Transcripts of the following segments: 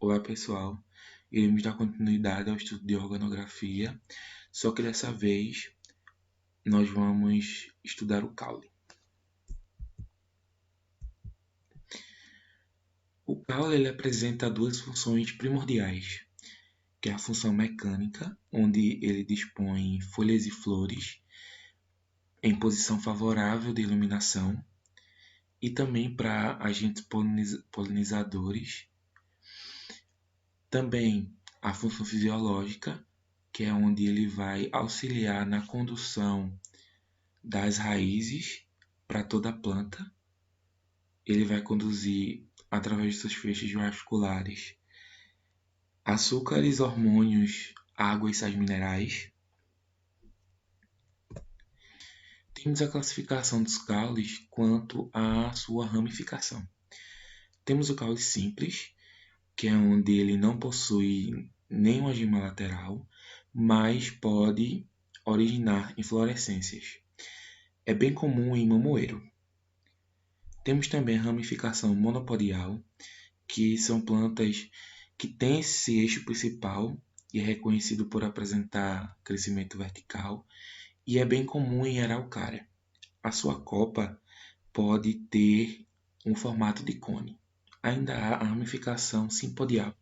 Olá pessoal, iremos dar continuidade ao estudo de organografia, só que dessa vez nós vamos estudar o caule. O caule ele apresenta duas funções primordiais, que é a função mecânica, onde ele dispõe folhas e flores em posição favorável de iluminação, e também para agentes polinizadores. Também a função fisiológica, que é onde ele vai auxiliar na condução das raízes para toda a planta. Ele vai conduzir, através de seus feixes vasculares, açúcares, hormônios, água e sais minerais. Temos a classificação dos caules quanto à sua ramificação. Temos o caule simples, que é onde ele não possui nenhuma gema lateral, mas pode originar inflorescências. É bem comum em mamoeiro. Temos também a ramificação monopodial, que são plantas que têm esse eixo principal e é reconhecido por apresentar crescimento vertical, e é bem comum em araucária. A sua copa pode ter um formato de cone. Ainda há a ramificação simpodial,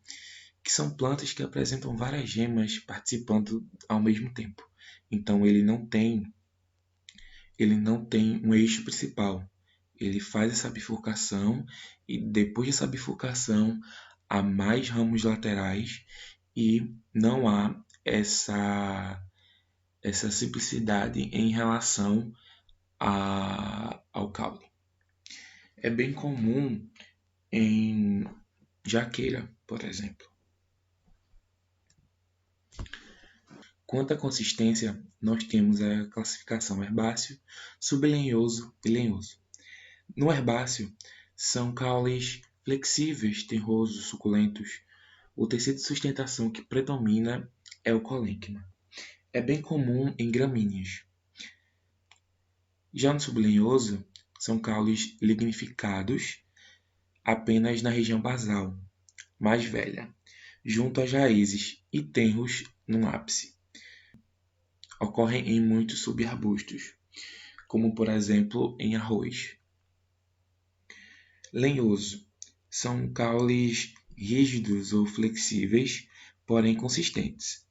que são plantas que apresentam várias gemas participando ao mesmo tempo. Então ele não tem um eixo principal. Ele faz essa bifurcação e depois dessa bifurcação há mais ramos laterais e não há essa simplicidade em relação ao caule. É bem comum em jaqueira, por exemplo. Quanto à consistência, nós temos a classificação herbáceo, sublenhoso e lenhoso. No herbáceo, são caules flexíveis, terrosos, suculentos. O tecido de sustentação que predomina é o colênquima. É bem comum em gramíneas. Já no sublenhoso, são caules lignificados apenas na região basal, mais velha, junto às raízes e tenros no ápice. Ocorrem em muitos subarbustos, como por exemplo em arroz. Lenhoso. São caules rígidos ou flexíveis, porém consistentes.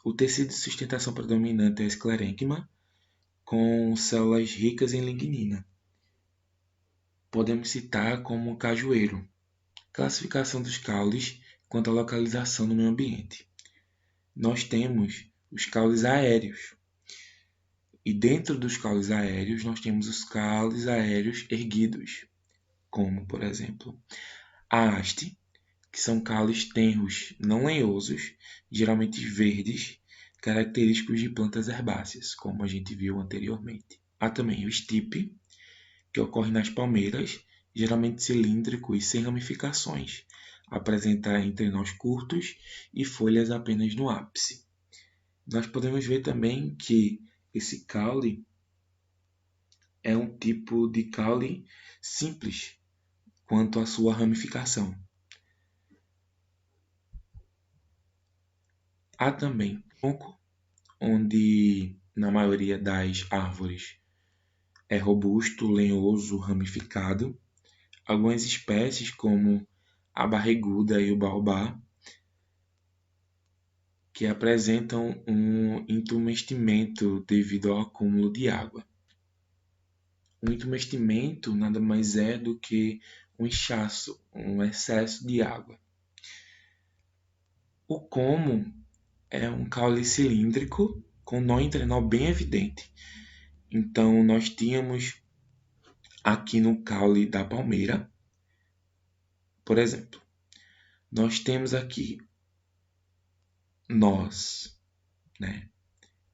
O tecido de sustentação predominante é a esclerênquima, com células ricas em lignina. Podemos citar como cajueiro. Classificação dos caules quanto à localização no meio ambiente. Nós temos os caules aéreos. E dentro dos caules aéreos, nós temos os caules aéreos erguidos, como, por exemplo, a haste, que são caules tenros não lenhosos, geralmente verdes, característicos de plantas herbáceas, como a gente viu anteriormente. Há também o estipe, que ocorre nas palmeiras, geralmente cilíndrico e sem ramificações, apresenta entrenós curtos e folhas apenas no ápice. Nós podemos ver também que esse caule é um tipo de caule simples quanto à sua ramificação. Há também tronco, onde na maioria das árvores é robusto, lenhoso, ramificado. Algumas espécies, como a barriguda e o baobá, que apresentam um entumecimento devido ao acúmulo de água. O entumecimento nada mais é do que um inchaço, um excesso de água. O como é um caule cilíndrico com nó entrenó bem evidente. Então, nós tínhamos aqui no caule da palmeira, por exemplo, nós temos aqui nós, né?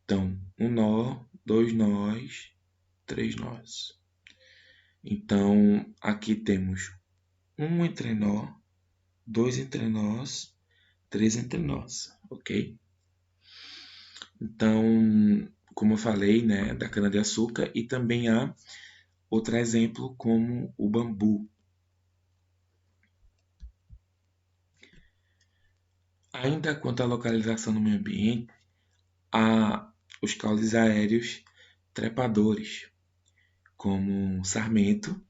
Então, um nó, dois nós, três nós. Então, aqui temos um entrenó, dois entrenós, três entrenós, ok? Então, como eu falei, né, da cana-de-açúcar, e também há outro exemplo como o bambu. Ainda quanto à localização no meio ambiente, há os caules aéreos trepadores, como o sarmento,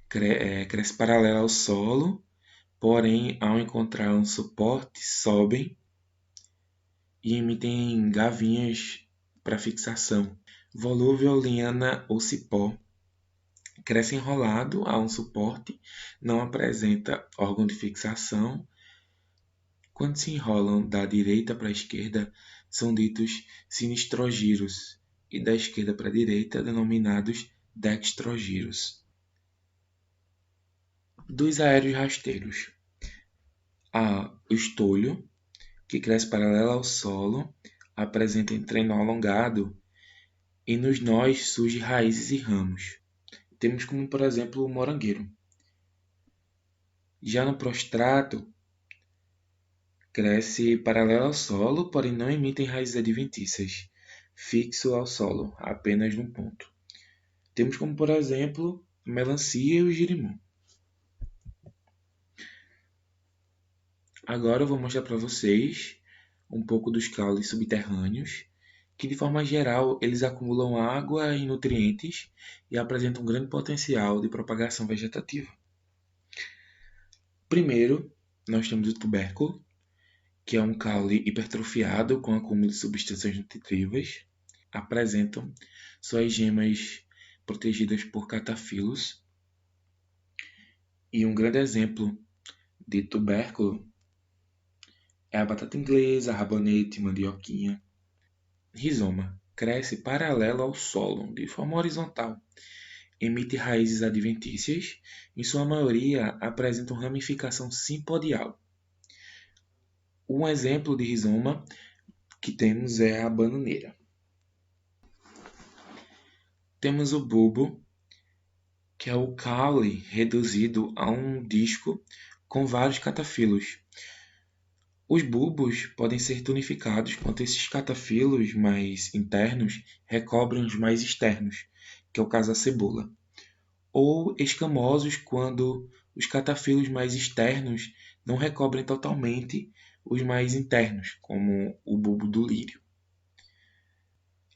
cresce paralelo ao solo, porém, ao encontrar um suporte, sobem e emitem gavinhas para fixação. Volúvel, liana ou cipó cresce enrolado a um suporte, não apresenta órgão de fixação. Quando se enrolam da direita para a esquerda, são ditos sinistrogiros, e da esquerda para a direita, denominados dextrogiros. Dos aéreos rasteiros, há o estolho, que cresce paralelo ao solo, apresenta trenó alongado e nos nós surge raízes e ramos. Temos como, por exemplo, o morangueiro. Já no prostrato, cresce paralelo ao solo, porém não emitem raízes adventícias, fixo ao solo, apenas num ponto. Temos como, por exemplo, a melancia e o girimum. Agora eu vou mostrar para vocês um pouco dos caules subterrâneos, que de forma geral eles acumulam água e nutrientes e apresentam um grande potencial de propagação vegetativa. Primeiro, nós temos o tubérculo, que é um caule hipertrofiado com acúmulo de substâncias nutritivas. Apresentam suas gemas protegidas por catafilos. E um grande exemplo de tubérculo é a batata inglesa, rabanete, mandioquinha. Rizoma. Cresce paralelo ao solo, de forma horizontal. Emite raízes adventícias. Em sua maioria, apresentam ramificação simpodial. Um exemplo de rizoma que temos é a bananeira. Temos o bulbo, que é o caule reduzido a um disco com vários catafilos. Os bulbos podem ser tonificados quando esses catafilos mais internos recobrem os mais externos, que é o caso da cebola, ou escamosos quando os catafilos mais externos não recobrem totalmente os mais internos, como o bulbo do lírio.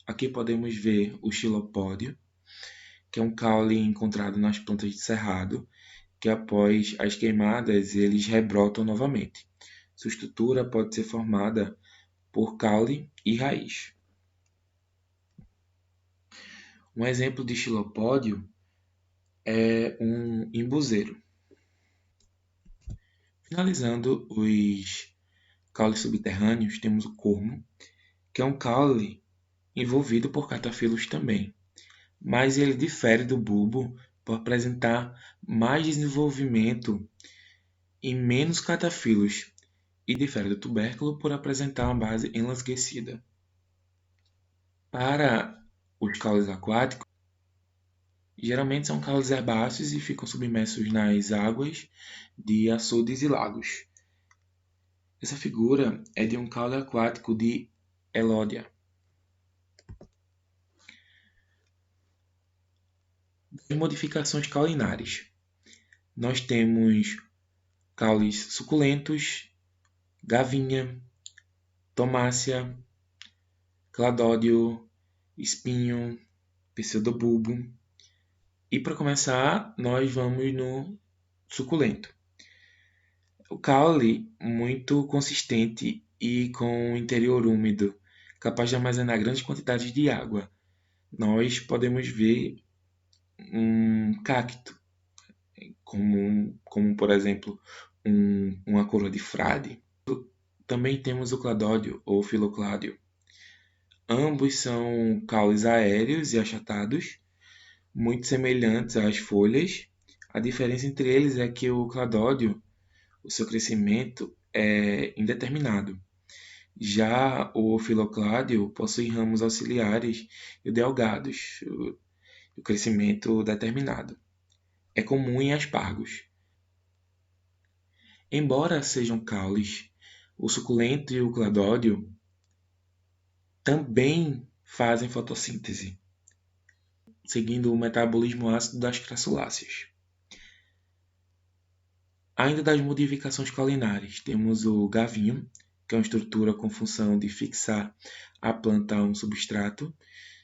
Aqui podemos ver o xilopódio, que é um caule encontrado nas plantas de cerrado, que após as queimadas eles rebrotam novamente. Sua estrutura pode ser formada por caule e raiz. Um exemplo de xilopódio é um embuzeiro. Finalizando os caules subterrâneos, temos o cormo, que é um caule envolvido por catafilos também, mas ele difere do bulbo por apresentar mais desenvolvimento e menos catafilos, e difere do tubérculo por apresentar uma base enlasquecida. Para os caules aquáticos, geralmente são caules herbáceos e ficam submersos nas águas de açudes e lagos. Essa figura é de um caule aquático de Elódia. As modificações caulinares. Nós temos caules suculentos, gavinha, tomácea, cladódio, espinho, pseudobulbo. E para começar, nós vamos no suculento. O caule muito consistente e com o interior úmido, capaz de armazenar grandes quantidades de água. Nós podemos ver um cacto, como por exemplo, uma coroa de frade. Também temos o cladódio ou filocládio. Ambos são caules aéreos e achatados, muito semelhantes às folhas. A diferença entre eles é que o cladódio, o seu crescimento é indeterminado. Já o filocládio possui ramos auxiliares e delgados, o crescimento determinado. É comum em aspargos. Embora sejam caules, o suculento e o cladódio também fazem fotossíntese, seguindo o metabolismo ácido das crassuláceas. Ainda das modificações cauliнаres, temos o gavinho, que é uma estrutura com função de fixar a planta a um substrato,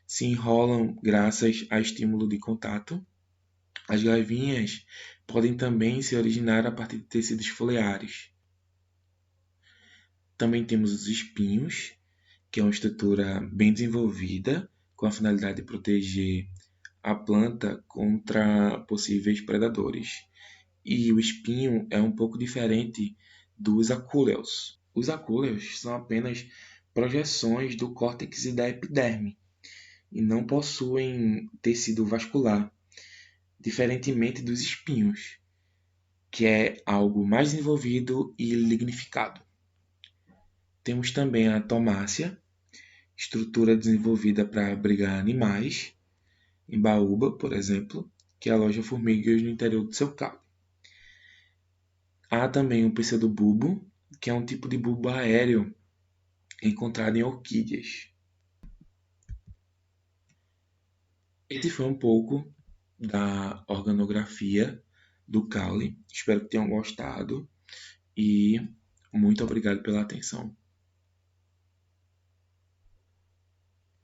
se enrolam graças a estímulo de contato. As gavinhas podem também se originar a partir de tecidos foliares. Também temos os espinhos, que é uma estrutura bem desenvolvida, com a finalidade de proteger a planta contra possíveis predadores. E o espinho é um pouco diferente dos acúleos. Os acúleos são apenas projeções do córtex e da epiderme e não possuem tecido vascular, diferentemente dos espinhos, que é algo mais desenvolvido e lignificado. Temos também a tomácea, estrutura desenvolvida para abrigar animais, em baúba, por exemplo, que aloja formigas no interior do seu caule. Há também o pseudobulbo, que é um tipo de bulbo aéreo encontrado em orquídeas. Esse foi um pouco da organografia do caule. Espero que tenham gostado e muito obrigado pela atenção.